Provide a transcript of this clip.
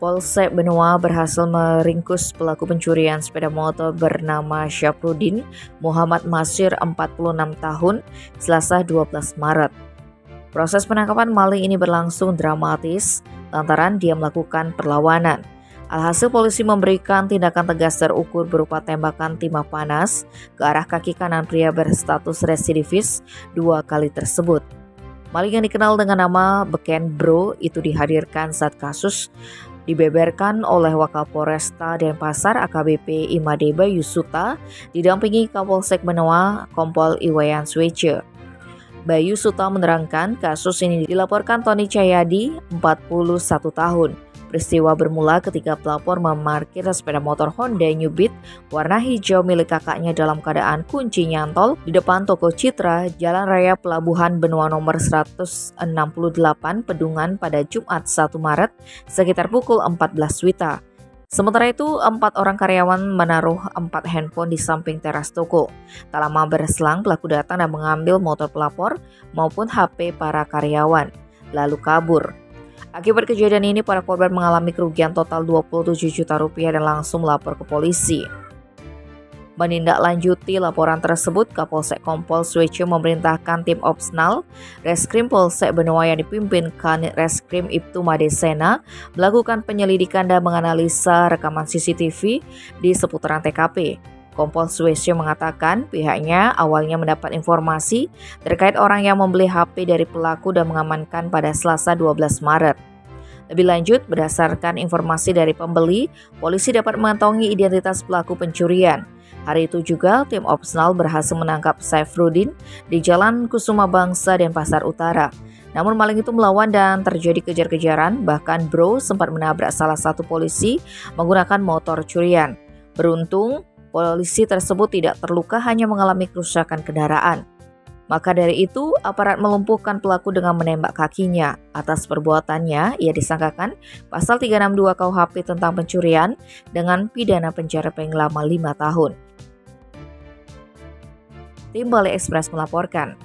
Polsek Benoa berhasil meringkus pelaku pencurian sepeda motor bernama Syafruddin Muhammad Masir 46 tahun Selasa 12 Maret. Proses penangkapan maling ini berlangsung dramatis lantaran dia melakukan perlawanan. Alhasil polisi memberikan tindakan tegas terukur berupa tembakan timah panas ke arah kaki kanan pria berstatus residivis 2 kali tersebut. Maling yang dikenal dengan nama Beken Bro itu dihadirkan saat kasus dibeberkan oleh Wakapolresta Denpasar AKBP Imadeba Yusuta didampingi Kapolsek Benoa Kompol Iwayan Swece. Bayu Suta menerangkan kasus ini dilaporkan Tony Cahyadi, 41 tahun. Peristiwa bermula ketika pelapor memarkir sepeda motor Honda New Beat warna hijau milik kakaknya dalam keadaan kunci nyantol di depan toko Citra, Jalan Raya Pelabuhan Benoa nomor 168 Pedungan pada Jumat 1 Maret sekitar pukul 14 WITA. Sementara itu, 4 orang karyawan menaruh 4 handphone di samping teras toko. Tak lama berselang, pelaku datang dan mengambil motor pelapor maupun HP para karyawan, lalu kabur. Akibat kejadian ini, para korban mengalami kerugian total Rp27 juta dan langsung melapor ke polisi. Menindaklanjuti laporan tersebut, Kapolsek Kompol Swece memerintahkan tim Opsnal Reskrim Polsek Benoa yang dipimpin Kanit Reskrim Ibtu Madesena melakukan penyelidikan dan menganalisa rekaman CCTV di seputaran TKP. Kompol Swece mengatakan pihaknya awalnya mendapat informasi terkait orang yang membeli HP dari pelaku dan mengamankan pada Selasa 12 Maret. Lebih lanjut, berdasarkan informasi dari pembeli, polisi dapat mengantongi identitas pelaku pencurian. Hari itu juga, tim Opsnal berhasil menangkap Syafruddin di Jalan Kusuma Bangsa Denpasar Utara. Namun maling itu melawan dan terjadi kejar-kejaran, bahkan Bro sempat menabrak salah satu polisi menggunakan motor curian. Beruntung, polisi tersebut tidak terluka, hanya mengalami kerusakan kendaraan. Maka dari itu, aparat melumpuhkan pelaku dengan menembak kakinya. Atas perbuatannya, ia disangkakan pasal 362 KUHP tentang pencurian dengan pidana penjara paling lama 5 tahun. Tim Bali Express melaporkan.